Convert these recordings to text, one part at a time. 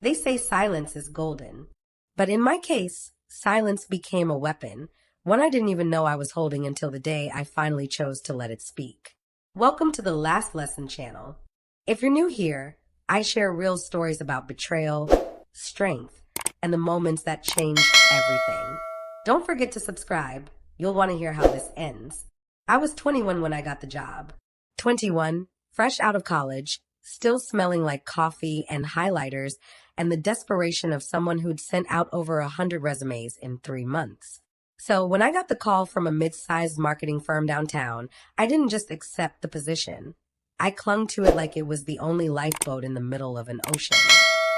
They say silence is golden. But in my case, silence became a weapon, one I didn't even know I was holding until the day I finally chose to let it speak. Welcome to the Last Lesson channel. If you're new here, I share real stories about betrayal, strength, and the moments that changed everything. Don't forget to subscribe. You'll want to hear how this ends. I was 21 when I got the job. 21, fresh out of college, still smelling like coffee and highlighters, and the desperation of someone who'd sent out over 100 resumes in 3 months. So when I got the call from a mid-sized marketing firm downtown, I didn't just accept the position. I clung to it like it was the only lifeboat in the middle of an ocean.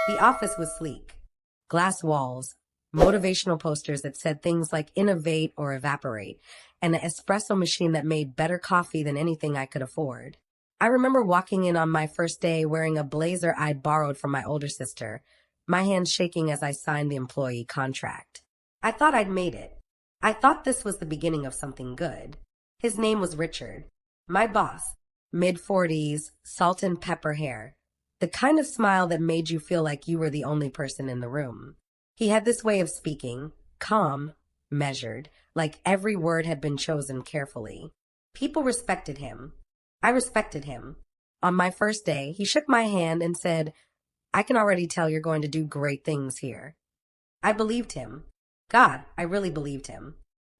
The office was sleek. Glass walls, motivational posters that said things like innovate or evaporate, and an espresso machine that made better coffee than anything I could afford. I remember walking in on my first day wearing a blazer I'd borrowed from my older sister, my hands shaking as I signed the employee contract. I thought I'd made it. I thought this was the beginning of something good. His name was Richard. My boss, mid-40s, salt and pepper hair. The kind of smile that made you feel like you were the only person in the room. He had this way of speaking, calm, measured, like every word had been chosen carefully. People respected him. I respected him. On my first day, he shook my hand and said, "I can already tell you're going to do great things here." I believed him. God, I really believed him.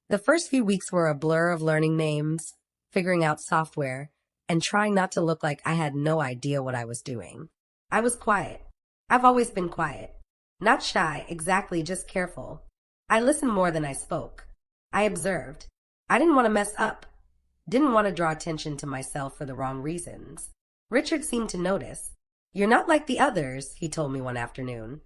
The first few weeks were a blur of learning names, figuring out software, and trying not to look like I had no idea what I was doing. I was quiet. I've always been quiet. Not shy, exactly, just careful. I listened more than I spoke. I observed. I didn't want to mess up. Didn't want to draw attention to myself for the wrong reasons. Richard seemed to notice. "You're not like the others," he told me one afternoon,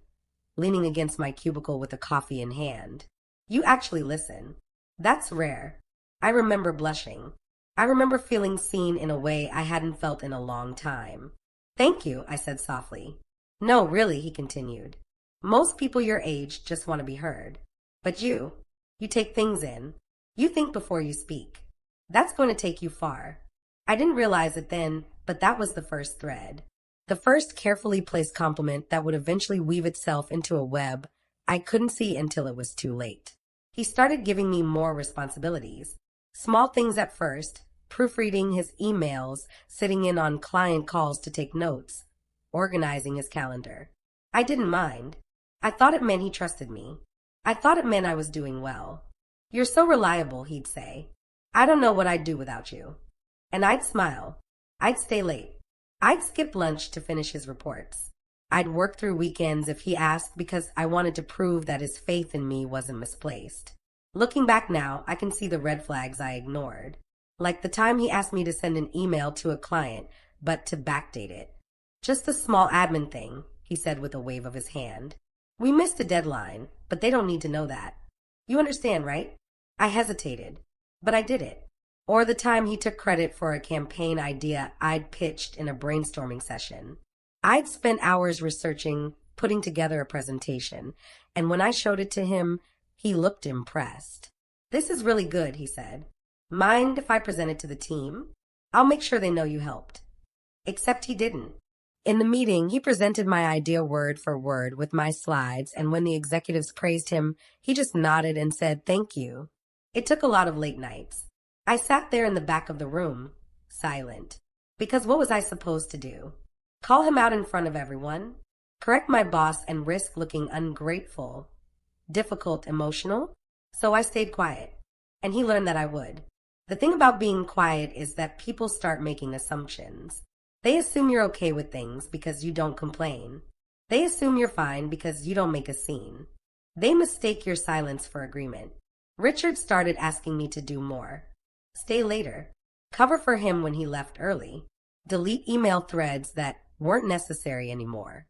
leaning against my cubicle with a coffee in hand. "You actually listen. That's rare." I remember blushing. I remember feeling seen in a way I hadn't felt in a long time. "Thank you," I said softly. "No, really," he continued. "Most people your age just want to be heard. But you take things in. You think before you speak. That's going to take you far." I didn't realize it then, but that was the first thread. The first carefully placed compliment that would eventually weave itself into a web I couldn't see until it was too late. He started giving me more responsibilities. Small things at first, proofreading his emails, sitting in on client calls to take notes, organizing his calendar. I didn't mind. I thought it meant he trusted me. I thought it meant I was doing well. "You're so reliable," he'd say. "I don't know what I'd do without you." And I'd smile. I'd stay late. I'd skip lunch to finish his reports. I'd work through weekends if he asked because I wanted to prove that his faith in me wasn't misplaced. Looking back now, I can see the red flags I ignored. Like the time he asked me to send an email to a client, but to backdate it. "Just a small admin thing," he said with a wave of his hand. "We missed a deadline, but they don't need to know that. You understand, right?" I hesitated, but I did it. Or the time he took credit for a campaign idea I'd pitched in a brainstorming session. I'd spent hours researching, putting together a presentation, and when I showed it to him, he looked impressed. "This is really good," he said. "Mind if I present it to the team? I'll make sure they know you helped." Except he didn't. In the meeting, he presented my idea word for word with my slides, and when the executives praised him, he just nodded and said, "Thank you." It took a lot of late nights. I sat there in the back of the room, silent. Because what was I supposed to do? Call him out in front of everyone? Correct my boss and risk looking ungrateful, difficult, emotional? So I stayed quiet. And he learned that I would. The thing about being quiet is that people start making assumptions. They assume you're okay with things because you don't complain. They assume you're fine because you don't make a scene. They mistake your silence for agreement. Richard started asking me to do more. Stay later. Cover for him when he left early. Delete email threads that weren't necessary anymore.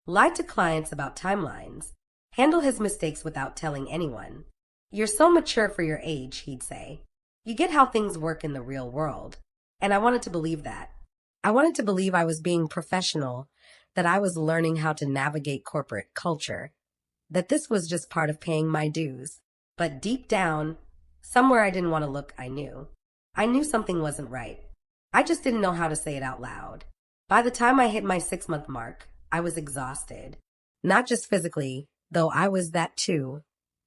Lie to clients about timelines. Handle his mistakes without telling anyone. "You're so mature for your age," he'd say. "You get how things work in the real world." And I wanted to believe that. I wanted to believe I was being professional, that I was learning how to navigate corporate culture, that this was just part of paying my dues. But deep down, somewhere I didn't want to look, I knew. I knew something wasn't right. I just didn't know how to say it out loud. By the time I hit my 6-month mark, I was exhausted. Not just physically, though I was that too,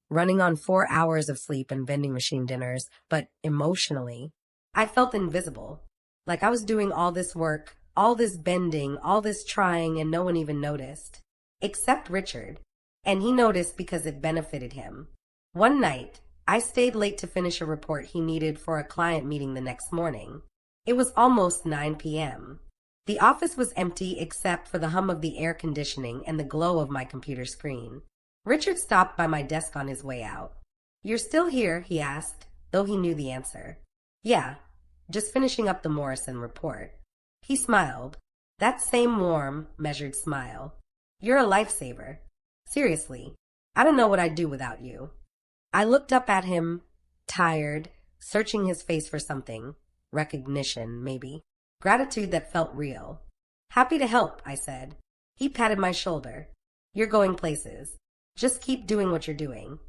running on 4 hours of sleep and vending machine dinners, but emotionally. I felt invisible, like I was doing all this work, all this bending, all this trying, and no one even noticed. Except Richard. And he noticed because it benefited him. One night, I stayed late to finish a report he needed for a client meeting the next morning. It was almost 9 p.m. The office was empty except for the hum of the air conditioning and the glow of my computer screen. Richard stopped by my desk on his way out. "You're still here?" he asked, though he knew the answer. "Yeah, just finishing up the Morrison report." He smiled. That same warm, measured smile. "You're a lifesaver. Seriously, I don't know what I'd do without you." I looked up at him, tired, searching his face for something. Recognition, maybe. Gratitude that felt real. "Happy to help," I said. He patted my shoulder. "You're going places. Just keep doing what you're doing."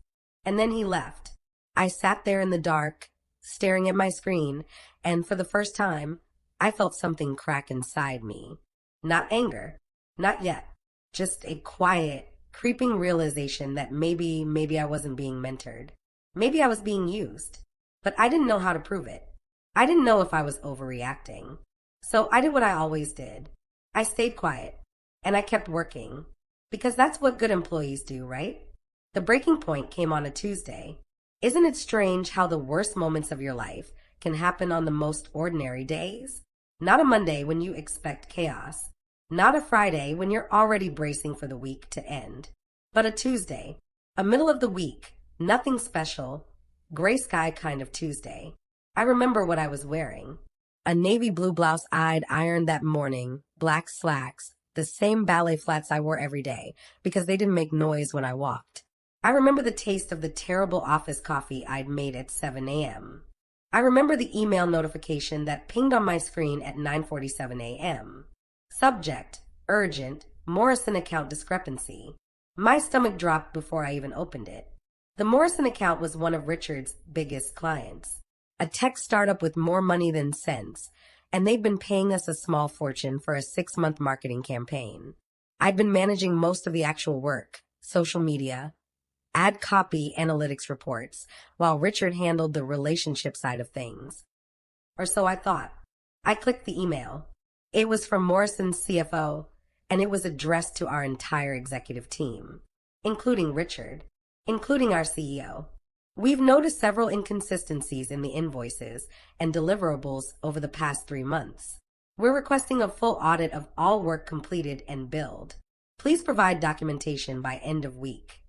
And then he left. I sat there in the dark, staring at my screen, and for the first time, I felt something crack inside me. Not anger. Not yet. Just a quiet, creeping realization that maybe I wasn't being mentored. Maybe I was being used. But I didn't know how to prove it. I didn't know if I was overreacting. So I did what I always did. I stayed quiet. And I kept working. Because that's what good employees do, right? The breaking point came on a Tuesday. Isn't it strange how the worst moments of your life can happen on the most ordinary days? Not a Monday when you expect chaos. Not a Friday when you're already bracing for the week to end. But a Tuesday. A middle of the week. Nothing special. Gray sky kind of Tuesday. I remember what I was wearing. A navy blue blouse I'd ironed that morning, black slacks, the same ballet flats I wore every day because they didn't make noise when I walked. I remember the taste of the terrible office coffee I'd made at 7 a.m. I remember the email notification that pinged on my screen at 9:47 a.m. Subject, urgent, Morrison account discrepancy. My stomach dropped before I even opened it. The Morrison account was one of Richard's biggest clients. A tech startup with more money than sense, and they'd been paying us a small fortune for a 6-month marketing campaign. I'd been managing most of the actual work, social media, ad copy, analytics reports, while Richard handled the relationship side of things. Or so I thought. I clicked the email. It was from Morrison's CFO, and it was addressed to our entire executive team, including Richard, including our CEO. "We've noticed several inconsistencies in the invoices and deliverables over the past 3 months. We're requesting a full audit of all work completed and billed. Please provide documentation by end of week."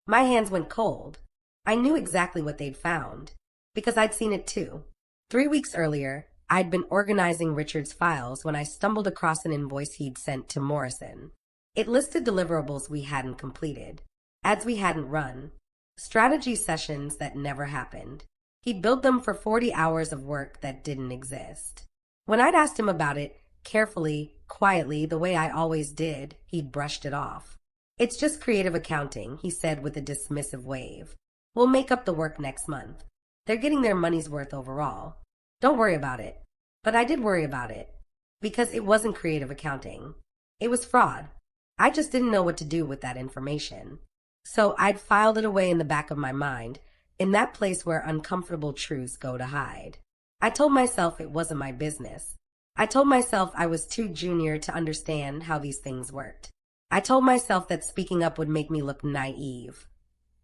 My hands went cold. I knew exactly what they'd found, because I'd seen it too. 3 weeks earlier, I'd been organizing Richard's files when I stumbled across an invoice he'd sent to Morrison. It listed deliverables we hadn't completed, ads we hadn't run, strategy sessions that never happened. He'd billed them for 40 hours of work that didn't exist. When I'd asked him about it, carefully, quietly, the way I always did, he'd brushed it off. "It's just creative accounting," he said with a dismissive wave. "We'll make up the work next month. They're getting their money's worth overall. Don't worry about it." But I did worry about it, because it wasn't creative accounting. It was fraud. I just didn't know what to do with that information. So I'd filed it away in the back of my mind, in that place where uncomfortable truths go to hide. I told myself it wasn't my business. I told myself I was too junior to understand how these things worked. I told myself that speaking up would make me look naive,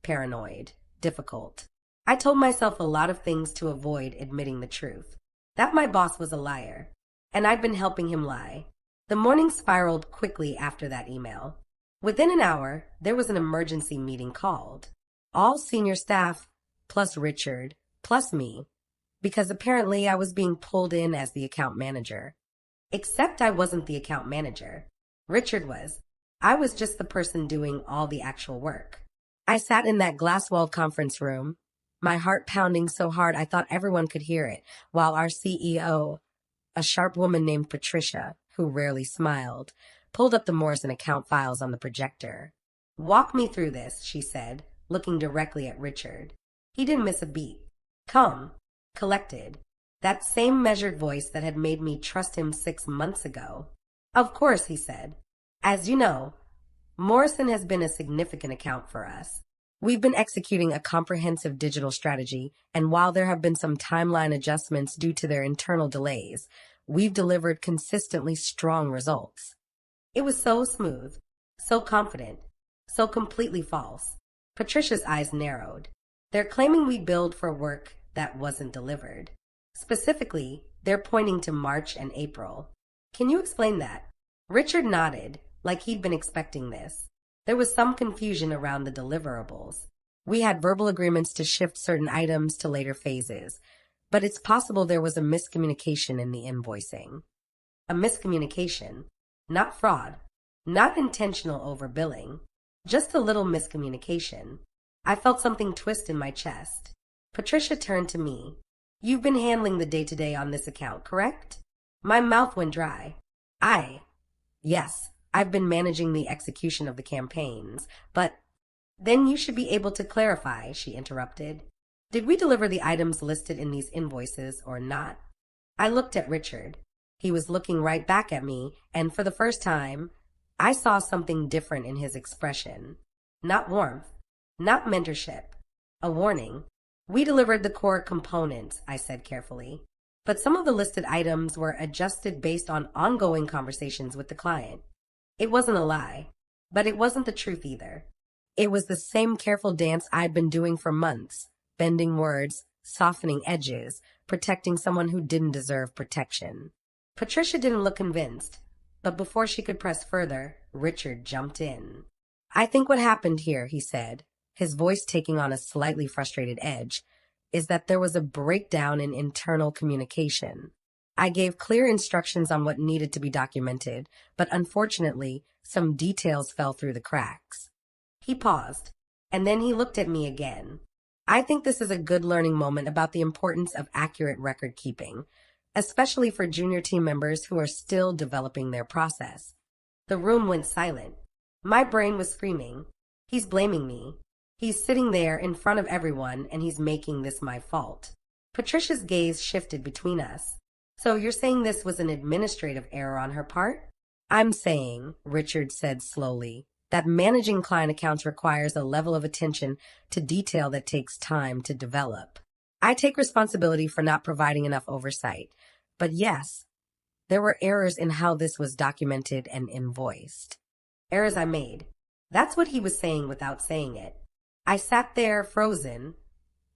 paranoid, difficult. I told myself a lot of things to avoid admitting the truth. That my boss was a liar, and I'd been helping him lie. The morning spiraled quickly after that email. Within an hour, there was an emergency meeting called. All senior staff, plus Richard, plus me, because apparently I was being pulled in as the account manager. Except I wasn't the account manager. Richard was. I was just the person doing all the actual work. I sat in that glass-walled conference room, my heart pounding so hard I thought everyone could hear it, while our CEO, a sharp woman named Patricia, who rarely smiled, pulled up the Morrison account files on the projector. "Walk me through this," she said, looking directly at Richard. He didn't miss a beat. Calm, collected, that same measured voice that had made me trust him 6 months ago. "Of course," he said. "As you know, Morrison has been a significant account for us. We've been executing a comprehensive digital strategy, and while there have been some timeline adjustments due to their internal delays, we've delivered consistently strong results. It was so smooth, so confident, so completely false. Patricia's eyes narrowed. They're claiming we billed for work that wasn't delivered. Specifically, they're pointing to March and April. Can you explain that? Richard nodded, like he'd been expecting this. There was some confusion around the deliverables. We had verbal agreements to shift certain items to later phases, but it's possible there was a miscommunication in the invoicing. A miscommunication, not fraud, not intentional overbilling, just a little miscommunication. I felt something twist in my chest. Patricia turned to me. You've been handling the day-to-day on this account, correct? My mouth went dry. Yes, I've been managing the execution of the campaigns, but then you should be able to clarify, she interrupted. Did we deliver the items listed in these invoices or not? I looked at Richard. He was looking right back at me, and for the first time, I saw something different in his expression. Not warmth, not mentorship, a warning. We delivered the core components, I said carefully, but some of the listed items were adjusted based on ongoing conversations with the client. It wasn't a lie, but it wasn't the truth either. It was the same careful dance I'd been doing for months, bending words, softening edges, protecting someone who didn't deserve protection. Patricia didn't look convinced, but before she could press further, Richard jumped in. I think what happened here, he said, his voice taking on a slightly frustrated edge, is that there was a breakdown in internal communication. I gave clear instructions on what needed to be documented, but unfortunately, some details fell through the cracks. He paused, and then he looked at me again. I think this is a good learning moment about the importance of accurate record keeping, especially for junior team members who are still developing their process. The room went silent. My brain was screaming. He's blaming me. He's sitting there in front of everyone, and he's making this my fault. Patricia's gaze shifted between us. So you're saying this was an administrative error on her part? I'm saying, Richard said slowly, that managing client accounts requires a level of attention to detail that takes time to develop. I take responsibility for not providing enough oversight. But yes, there were errors in how this was documented and invoiced. Errors I made. That's what he was saying without saying it. I sat there frozen,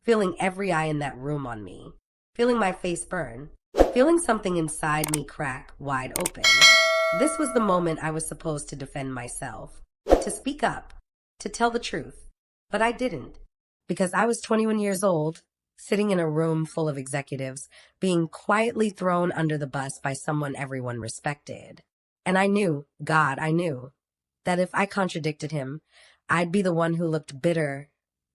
feeling every eye in that room on me, feeling my face burn, feeling something inside me crack wide open. This was the moment I was supposed to defend myself, to speak up, to tell the truth. But I didn't, because I was 21 years old, sitting in a room full of executives, being quietly thrown under the bus by someone everyone respected. And I knew, I knew, that if I contradicted him, I'd be the one who looked bitter,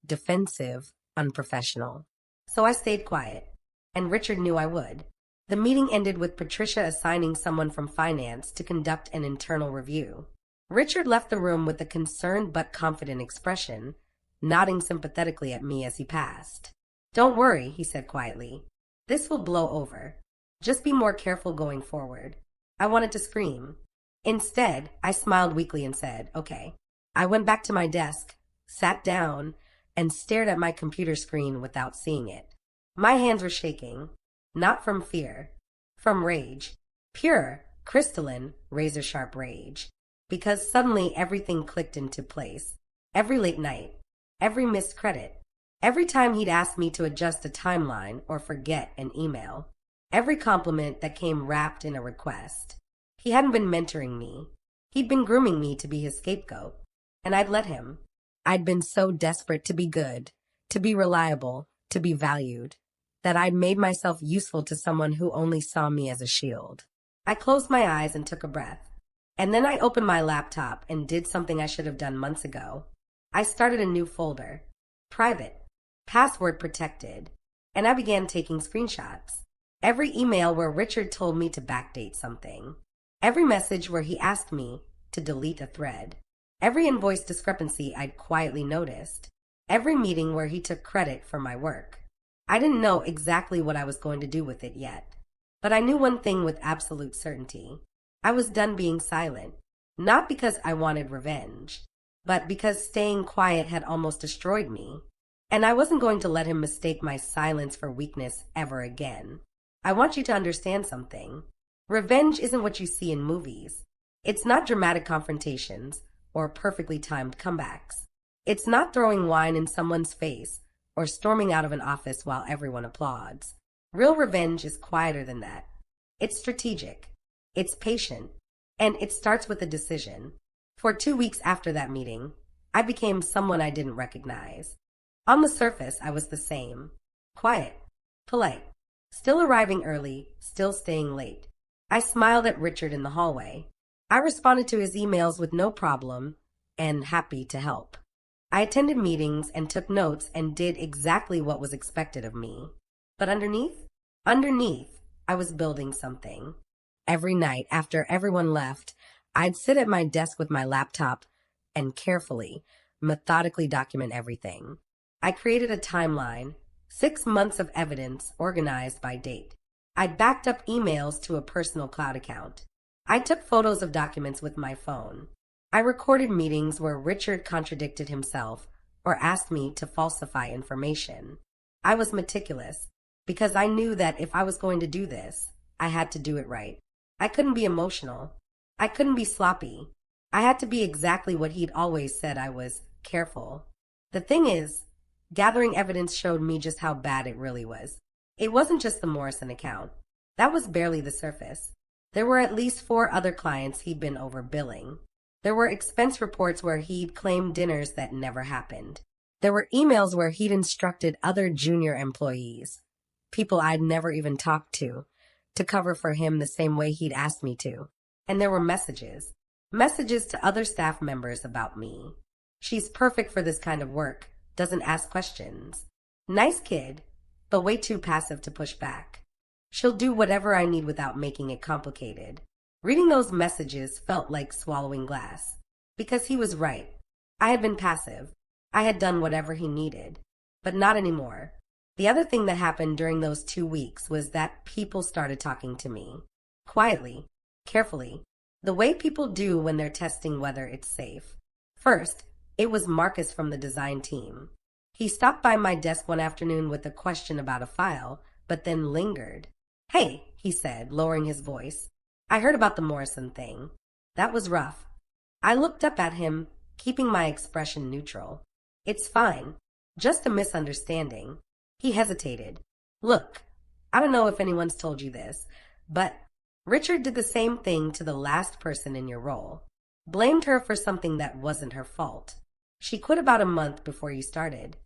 defensive, unprofessional. So I stayed quiet, and Richard knew I would. The meeting ended with Patricia assigning someone from finance to conduct an internal review. Richard left the room with a concerned but confident expression, nodding sympathetically at me as he passed. Don't worry, he said quietly. This will blow over. Just be more careful going forward. I wanted to scream. Instead, I smiled weakly and said, okay. I went back to my desk, sat down, and stared at my computer screen without seeing it. My hands were shaking, not from fear, from rage. Pure, crystalline, razor-sharp rage. Because suddenly everything clicked into place. Every late night, every missed credit, every time he'd asked me to adjust a timeline or forget an email, every compliment that came wrapped in a request. He hadn't been mentoring me. He'd been grooming me to be his scapegoat. And I'd let him. I'd been so desperate to be good, to be reliable, to be valued, that I'd made myself useful to someone who only saw me as a shield. I closed my eyes and took a breath. And then I opened my laptop and did something I should have done months ago. I started a new folder. Private. Password protected. And I began taking screenshots. Every email where Richard told me to backdate something. Every message where he asked me to delete a thread. Every invoice discrepancy I'd quietly noticed. Every meeting where he took credit for my work. I didn't know exactly what I was going to do with it yet. But I knew one thing with absolute certainty. I was done being silent. Not because I wanted revenge, but because staying quiet had almost destroyed me. And I wasn't going to let him mistake my silence for weakness ever again. I want you to understand something. Revenge isn't what you see in movies. It's not dramatic confrontations or perfectly timed comebacks. It's not throwing wine in someone's face or storming out of an office while everyone applauds. Real revenge is quieter than that. It's strategic. It's patient. And it starts with a decision. For 2 weeks after that meeting, I became someone I didn't recognize. On the surface, I was the same. Quiet, polite, still arriving early, still staying late. I smiled at Richard in the hallway. I responded to his emails with no problem and happy to help. I attended meetings and took notes and did exactly what was expected of me. But underneath, I was building something. Every night after everyone left, I'd sit at my desk with my laptop and carefully, methodically document everything. I created a timeline, 6 months of evidence organized by date. I'd backed up emails to a personal cloud account. I took photos of documents with my phone. I recorded meetings where Richard contradicted himself or asked me to falsify information. I was meticulous because I knew that if I was going to do this, I had to do it right. I couldn't be emotional. I couldn't be sloppy. I had to be exactly what he'd always said. I was: careful. The thing is, gathering evidence showed me just how bad it really was. It wasn't just the Morrison account. That was barely the surface. There were at least 4 other clients he'd been overbilling. There were expense reports where he'd claimed dinners that never happened. There were emails where he'd instructed other junior employees, people I'd never even talked to cover for him the same way he'd asked me to. And there were messages to other staff members about me. She's perfect for this kind of work, doesn't ask questions. Nice kid, but way too passive to push back. She'll do whatever I need without making it complicated. Reading those messages felt like swallowing glass. Because he was right. I had been passive. I had done whatever he needed. But not anymore. The other thing that happened during those 2 weeks was that people started talking to me. Quietly, carefully, the way people do when they're testing whether it's safe. First, it was Marcus from the design team. He stopped by my desk one afternoon with a question about a file, but then lingered. "Hey," he said, lowering his voice. "I heard about the Morrison thing. That was rough." I looked up at him, keeping my expression neutral. "It's fine. Just a misunderstanding." He hesitated. "Look, I don't know if anyone's told you this, but Richard did the same thing to the last person in your role. Blamed her for something that wasn't her fault. She quit about a month before you started."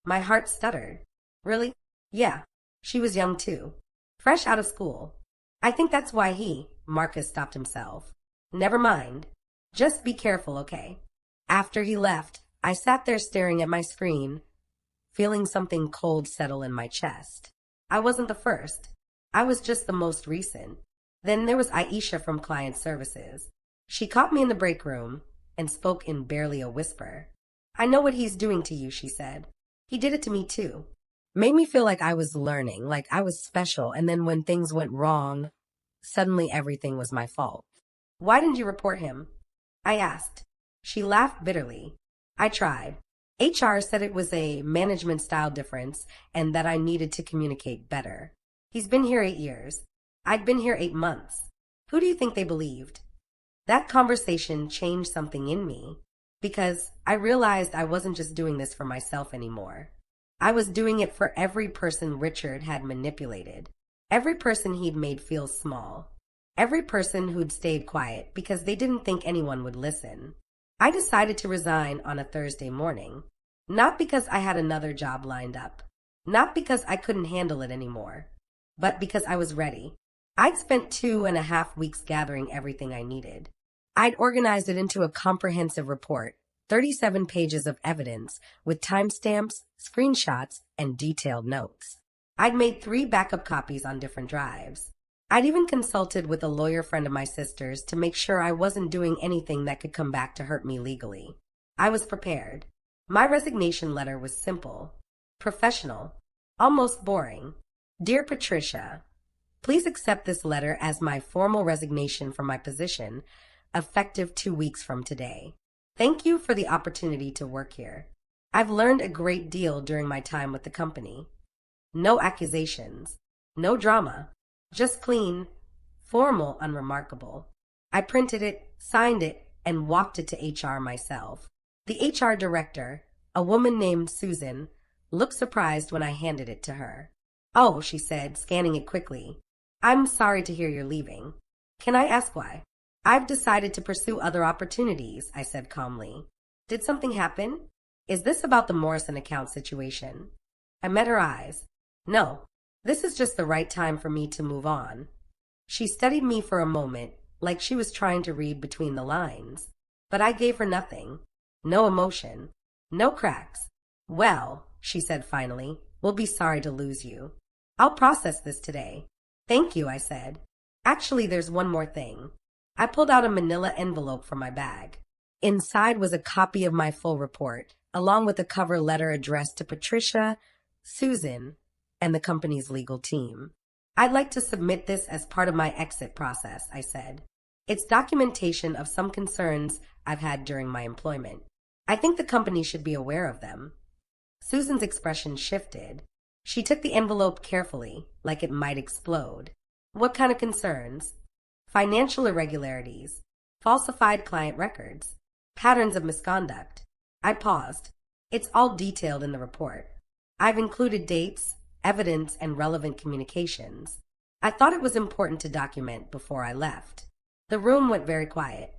My heart stuttered. "Really?" "Yeah. She was young too. Fresh out of school. I think that's why Marcus stopped himself. Never mind. Just be careful, okay?" After he left, I sat there staring at my screen, feeling something cold settle in my chest. I wasn't the first. I was just the most recent. Then there was Aisha from Client Services. She caught me in the break room and spoke in barely a whisper. "I know what he's doing to you," she said. "He did it to me too." Made me feel like I was learning, like I was special, and then when things went wrong, suddenly everything was my fault. "Why didn't you report him?" I asked. She laughed bitterly. "I tried. HR said it was a management style difference and that I needed to communicate better. He's been here 8 years. I'd been here 8 months. Who do you think they believed?" That conversation changed something in me because I realized I wasn't just doing this for myself anymore. I was doing it for every person Richard had manipulated, every person he'd made feel small, every person who'd stayed quiet because they didn't think anyone would listen. I decided to resign on a Thursday morning, not because I had another job lined up, not because I couldn't handle it anymore, but because I was ready. I'd spent 2.5 weeks gathering everything I needed. I'd organized it into a comprehensive report, 37 pages of evidence with timestamps, screenshots, and detailed notes. I'd made 3 backup copies on different drives. I'd even consulted with a lawyer friend of my sister's to make sure I wasn't doing anything that could come back to hurt me legally. I was prepared. My resignation letter was simple, professional, almost boring. "Dear Patricia, please accept this letter as my formal resignation from my position, effective 2 weeks from today. Thank you for the opportunity to work here. I've learned a great deal during my time with the company. No accusations, no drama, just clean, formal, unremarkable. I printed it, signed it, and walked it to HR myself. The HR director, a woman named Susan, looked surprised when I handed it to her. "Oh," she said, scanning it quickly. "I'm sorry to hear you're leaving. Can I ask why?" "I've decided to pursue other opportunities," I said calmly. "Did something happen? Is this about the Morrison account situation?" I met her eyes. "No, this is just the right time for me to move on." She studied me for a moment, like she was trying to read between the lines. But I gave her nothing. No emotion. No cracks. "Well," she said finally, "we'll be sorry to lose you. I'll process this today." "Thank you," I said. "Actually, there's one more thing." I pulled out a manila envelope from my bag. Inside was a copy of my full report, along with a cover letter addressed to Patricia, Susan, and the company's legal team. "I'd like to submit this as part of my exit process," I said. "It's documentation of some concerns I've had during my employment. I think the company should be aware of them." Susan's expression shifted. She took the envelope carefully, like it might explode. "What kind of concerns?" "Financial irregularities, falsified client records, patterns of misconduct." I paused. "It's all detailed in the report. I've included dates, evidence, and relevant communications. I thought it was important to document before I left." The room went very quiet.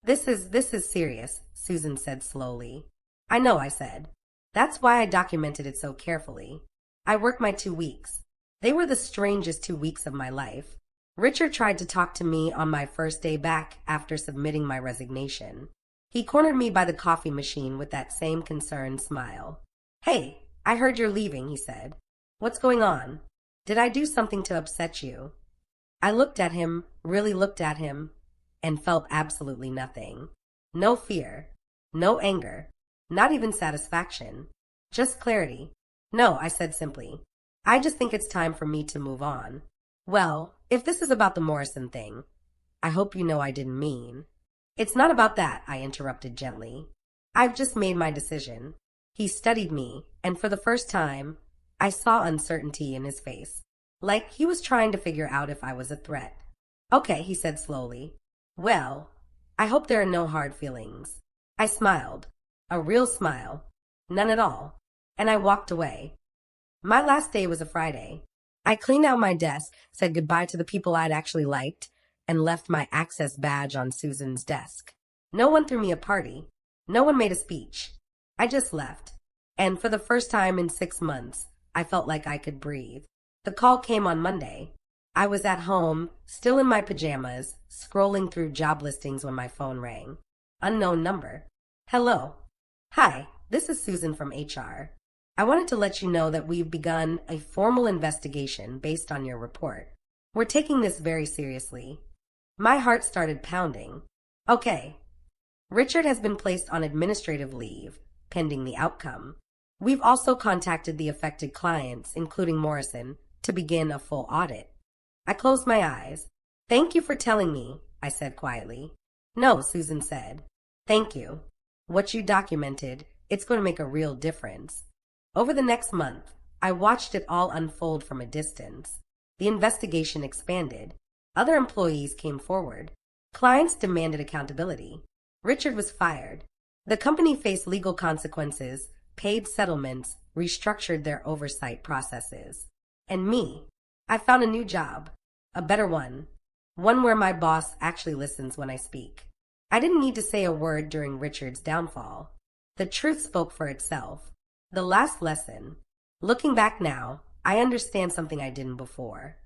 This is serious," Susan said slowly. "I know," I said. "That's why I documented it so carefully. I worked my 2 weeks. They were the strangest 2 weeks of my life. Richard tried to talk to me on my first day back after submitting my resignation. He cornered me by the coffee machine with that same concerned smile. "Hey, I heard you're leaving," he said. "What's going on? Did I do something to upset you?" I looked at him, really looked at him, and felt absolutely nothing. No fear, no anger, not even satisfaction, just clarity. "No," I said simply. "I just think it's time for me to move on." "Well, if this is about the Morrison thing, I hope you know I didn't mean." "It's not about that," I interrupted gently. "I've just made my decision." He studied me, and for the first time, I saw uncertainty in his face, like he was trying to figure out if I was a threat. "Okay," he said slowly. "Well, I hope there are no hard feelings." I smiled, a real smile, none at all, and I walked away. My last day was a Friday. I cleaned out my desk, said goodbye to the people I'd actually liked, and left my access badge on Susan's desk. No one threw me a party. No one made a speech. I just left. And for the first time in 6 months, I felt like I could breathe. The call came on Monday. I was at home, still in my pajamas, scrolling through job listings when my phone rang. Unknown number. "Hello." "Hi, this is Susan from HR. I wanted to let you know that we've begun a formal investigation based on your report. We're taking this very seriously." My heart started pounding. "Okay. Richard has been placed on administrative leave, pending the outcome. We've also contacted the affected clients, including Morrison, to begin a full audit." I closed my eyes. "Thank you for telling me," I said quietly. "No," Susan said. "Thank you. What you documented, it's going to make a real difference." Over the next month, I watched it all unfold from a distance. The investigation expanded. Other employees came forward. Clients demanded accountability. Richard was fired. The company faced legal consequences, paid settlements, restructured their oversight processes. And me, I found a new job, a better one where my boss actually listens when I speak. I didn't need to say a word during Richard's downfall. The truth spoke for itself. The last lesson. Looking back now, I understand something I didn't before.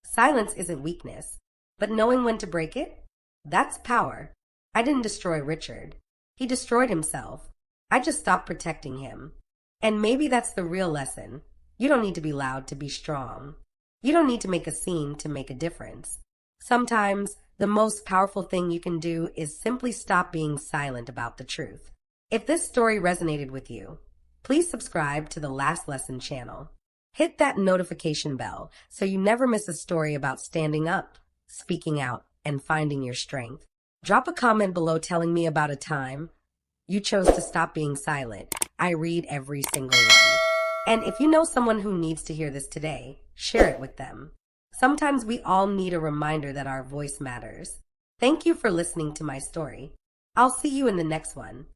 Silence isn't weakness, but knowing when to break it, that's power. I didn't destroy Richard. He destroyed himself. I just stopped protecting him. And maybe that's the real lesson. You don't need to be loud to be strong. You don't need to make a scene to make a difference. Sometimes, the most powerful thing you can do is simply stop being silent about the truth. If this story resonated with you, please subscribe to the Last Lesson channel. Hit that notification bell so you never miss a story about standing up, speaking out, and finding your strength. Drop a comment below telling me about a time you chose to stop being silent. I read every single one. And if you know someone who needs to hear this today, share it with them. Sometimes we all need a reminder that our voice matters. Thank you for listening to my story. I'll see you in the next one.